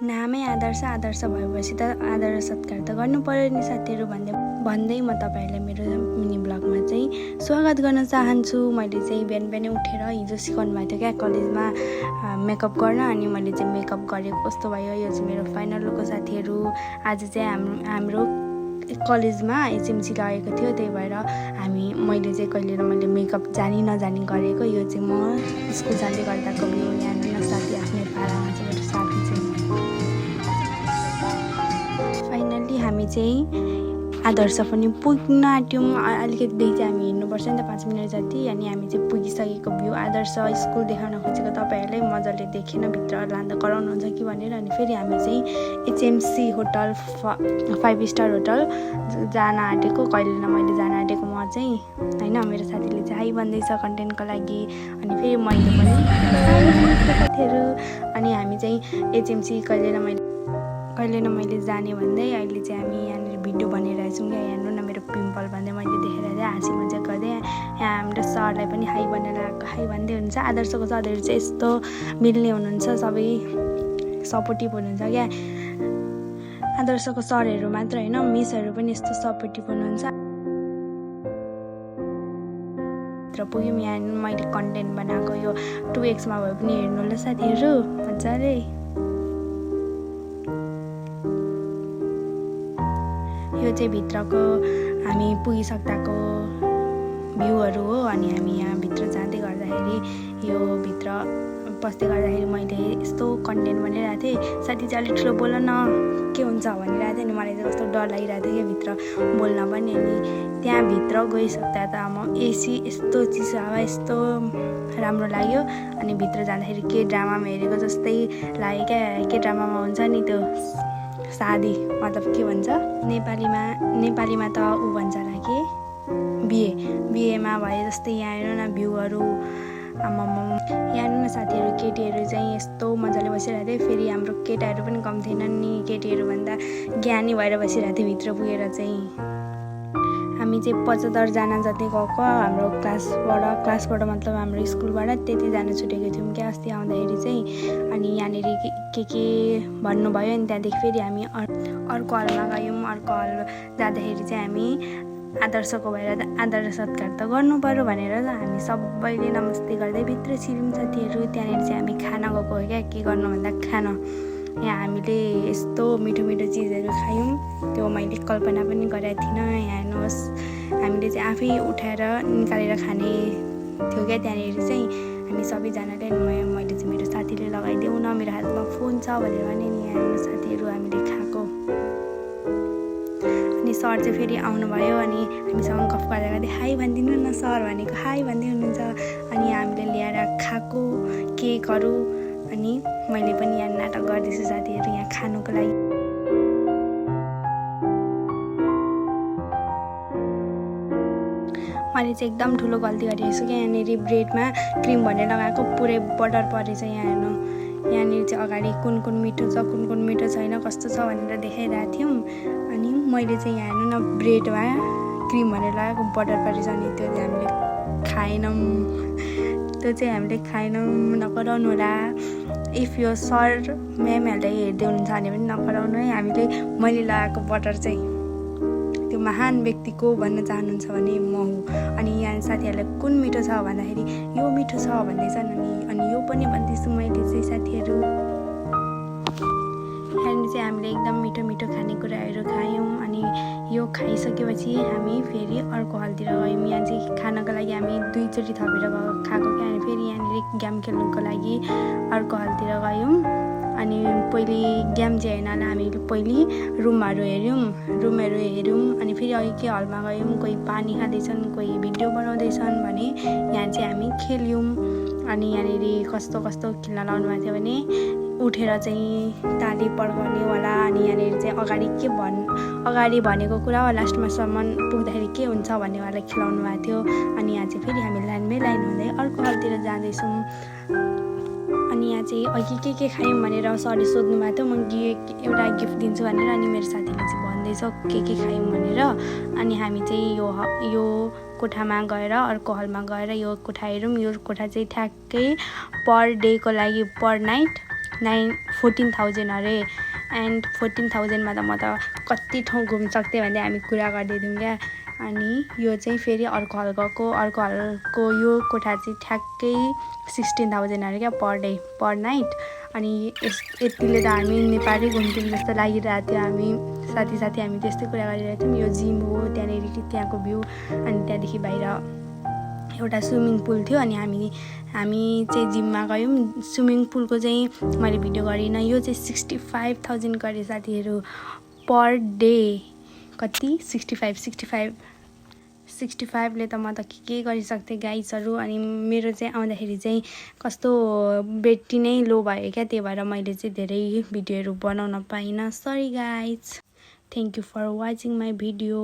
नामै आदर्श भएपछि त आदर र सत्कार त गर्नु पर्यो नि साथीहरू भन्दै म तपाईँहरूलाई मेरो मिनी ब्लगमा चाहिँ स्वागत गर्न चाहन्छु। मैले चाहिँ बिहान उठेर हिजो सिकाउनु भएको थियो क्या कलेजमा मेकअप गर्न, अनि मैले चाहिँ मेकअप गरेको कस्तो भयो। यो चाहिँ मेरो फाइनल लुक हो साथीहरू। आज चाहिँ हाम्रो कलेजमा एचएमसी लागेको थियो, त्यही भएर मैले चाहिँ कहिले न मैले मेकअप जानी नजानी गरेको। यो चाहिँ म स्कुल जाँदै गर्दाको भ्यू। यहाँ न साथी आफ्नै पारामा चाहिँ मेरो साथी चाहिँ फाइनल्ली हामी चाहिँ आदर्श पनि पुग्न आँट्यौँ। अलिकतिदेखि चाहिँ हामी हिँड्नुपर्छ नि त 5 मिनट जति, अनि हामी चाहिँ पुगिसकेको भ्यू आदर्श स्कुल देखाउन खोजेको तपाईँहरूले मजाले देखेन भित्र लाँदा कराउनुहुन्छ कि भनेर। अनि फेरि हामी चाहिँ एचएमसी होटल 5 स्टार होटल जान आँटेको। कहिले न मैले जान आँटेको म चाहिँ होइन। मेरो साथीले चाहिँ हाई भन्दैछ कन्टेन्टको लागि, अनि फेरि मैले पनि साथीहरू। अनि हामी चाहिँ एचएमसी कहिले न मैले जाने भन्दै अहिले चाहिँ हामी यहाँनिर भिडियो बनिरहेछौँ क्या। हेर्नु न मेरो पिम्पल भन्दै मैले देखेर चाहिँ हाँसी मजाक गर्दै यहाँ हाम्रो सरलाई पनि हाई भन्दै हुनुहुन्छ। आदर्शको सरहरू चाहिँ यस्तो मिल्ने हुनुहुन्छ, सबै सपोर्टिभ हुनुहुन्छ क्या। आदर्शको सरहरू मात्र होइन, मिसहरू पनि यस्तो सपोर्टिभ हुनुहुन्छ। पुग्यौँ यहाँ मैले कन्टेन्ट बनाएको यो 2x भए पनि हेर्नु होला साथीहरू मजाले। यो चाहिँ भित्रको हामी पुगिसक्दाको भ्यूहरू हो। अनि हामी यहाँ भित्र जाँदै गर्दाखेरि यो भित्र पस्दै गर्दाखेरि मैले यस्तो कन्टेन्ट बनिरहेको थिएँ। साथी चाहिँ अलिक ठुलो बोल न के हुन्छ भनिरहेको थियो, अनि मलाई चाहिँ कस्तो डर लागिरहेको थियो कि भित्र बोल्न पनि। अनि त्यहाँभित्र गइसक्दा त म एसी यस्तो चिसो हावा यस्तो राम्रो लाग्यो। अनि भित्र जाँदाखेरि के ड्रामामा हेरेको जस्तै लाग्यो क्या। के ड्रामामा हुन्छ नि त्यो शादी, मतलब के भन्छ नेपालीमा त ऊ भन्छ होला कि बिहेमा भए जस्तै। यहाँ हेर्नु न भ्यूहरू आमामा। यहाँ हेर्नु न साथीहरू, केटीहरू चाहिँ यस्तो मजाले बसिरहेको थियो। फेरि हाम्रो केटाहरू पनि कम थिएनन् नि, केटीहरू भन्दा ज्ञानी भएर बसिरहेको थियो भित्र पुगेर चाहिँ। हामी चाहिँ 75 जना जति गएको हाम्रो क्लासबाट मतलब हाम्रो स्कुलबाट त्यतिजना छुटेको थियौँ क्या अस्ति आउँदाखेरि चाहिँ। अनि यहाँनिर के भन्नुभयो, अनि त्यहाँदेखि फेरि हामी अर्को हलमा गयौँ। अर्को हल जाँदाखेरि चाहिँ हामी आदर्शको भएर आदर सत्कार त गर्नु पर्यो भनेर हामी सबैले नमस्ते गर्दै भित्र छिर्यौँ साथीहरू। त्यहाँनिर चाहिँ हामी खाना गएको हो क्या। के गर्नु भन्दा खाना, यहाँ हामीले यस्तो मिठो चिजहरू खायौँ, त्यो मैले कल्पना पनि गरेको थिइनँ। यहाँ हेर्नुहोस् हामीले चाहिँ आफै उठाएर निकालेर खाने थियो क्या त्यहाँनिर चाहिँ। हामी सबैजनाले मैले चाहिँ मेरो साथीले लगाइदेऊ न मेरो हातमा फोन छ भनेर भने नि। यहाँ हेर्नु साथीहरू हामीले खाएको। अनि सर चाहिँ फेरि आउनुभयो, अनि हामीसँग गफ गर्दा हाई भनिदिनु न सर भनेको हाई भन्दै हुनुहुन्छ। अनि हामीले ल्याएर खाएको केकहरू। अनि मैले पनि यहाँ नाटक गर्दैछु साथीहरू यहाँ खानुको लागि। मैले चाहिँ एकदम ठुलो गल्ती गरेको छु क्या। यहाँनिर ब्रेडमा क्रिम भनेर लगाएको पुरै बटर परेछ। यहाँ हेर्नु, यहाँनिर चाहिँ अगाडि कुन मिठो छ कुन मिठो छैन कस्तो छ भनेर देखाइरहेको थियौँ। अनि मैले चाहिँ यहाँ हेर्नु न ब्रेडमा क्रिम भनेर लगाएको बटर परेछ। अनि त्यो चाहिँ हामीले खाएनौँ। नकराउनु होला। इफ यो सर म्यामहरूलाई हेर्दै हुनुहुन्छ भने पनि नकराउनु है। मैले लगाएको बटर चाहिँ त्यो महान व्यक्तिको भन्न चाहनुहुन्छ भने म हुँ। अनि यहाँ साथीहरूलाई कुन मिठो छ भन्दाखेरि यो मिठो छ भन्दैछन्। अनि यो पनि भन्दैछु मैले चाहिँ साथीहरू। यहाँनिर चाहिँ हामीले एकदम मिठो खानेकुराहरू खायौँ। अनि यो खाइसकेपछि हामी फेरि अर्को हलतिर गयौँ। यहाँ चाहिँ खानको लागि हामी 2 चोटि थपेर खाएको क्या। अनि फेरि यहाँनिर गेम खेल्नुको लागि अर्को हलतिर गयौँ। अनि पहिले गेम चाहिँ होइन, हामीले पहिले रुमहरू हेऱ्यौँ। अनि फेरि अघि के हलमा गयौँ, कोही पानी खाँदैछन् कोही भिडियो बनाउँदैछन् भने यहाँ चाहिँ हामी खेल्यौँ। अनि यहाँनिर कस्तो खेल्न लाउनु भएको थियो भने उठेर चाहिँ ताली पड्काउनेवाला। अनि यहाँनिर चाहिँ अगाडि भनेको कुरा हो लास्टमासम्म पुग्दाखेरि के हुन्छ भन्नेवाला खेलाउनु भएको थियो। अनि यहाँ चाहिँ फेरि हामी लाइन हुँदै अर्को हलतिर जाँदैछौँ। अनि यहाँ चाहिँ अघि के खायौँ भनेर सरले सोध्नु भएको थियो। म एउटा गिफ्ट दिन्छु भनेर। अनि मेरो साथीले चाहिँ भन्दैछ के खायौँ भनेर। अनि हामी चाहिँ यो कोठामा गएर अर्को हलमा गएर यो कोठा हेरौँ। यो कोठा चाहिँ ठ्याक्कै पर डेको लागि पर नाइट 14,000 अरे एन्ड 14,000मा त म त कति ठाउँ घुम्नसक्थेँ भन्दै हामी कुरा गर्दै थियौँ क्या। अनि यो चाहिँ फेरि अर्को हलको यो कोठा चाहिँ ठ्याक्कै 16,000 अरे क्या पर नाइट। अनि यतिले त हामी नेपालै घुम्थ्यौँ जस्तो लागिरहेको थियो। हामी साथी हामी त्यस्तै कुरा गरिरहेको थियौँ। यो जिम हो, त्यहाँनिर त्यहाँको भ्यू, अनि त्यहाँदेखि बाहिर एउटा स्विमिङ पुल थियो। अनि हामी चाहिँ जिममा गयौँ। स्विमिङ पुलको चाहिँ मैले भिडियो गरिनँ। यो चाहिँ 65,000 गरे साथीहरू पर डे। कति 65ले त म त के गरिसक्थेँ गाइजहरू। अनि मेरो चाहिँ आउँदाखेरि चाहिँ कस्तो ब्याट्री नै लो भयो क्या, त्यही भएर मैले चाहिँ धेरै भिडियोहरू बनाउन पाइनँ। Sorry guys, thank you for watching my video.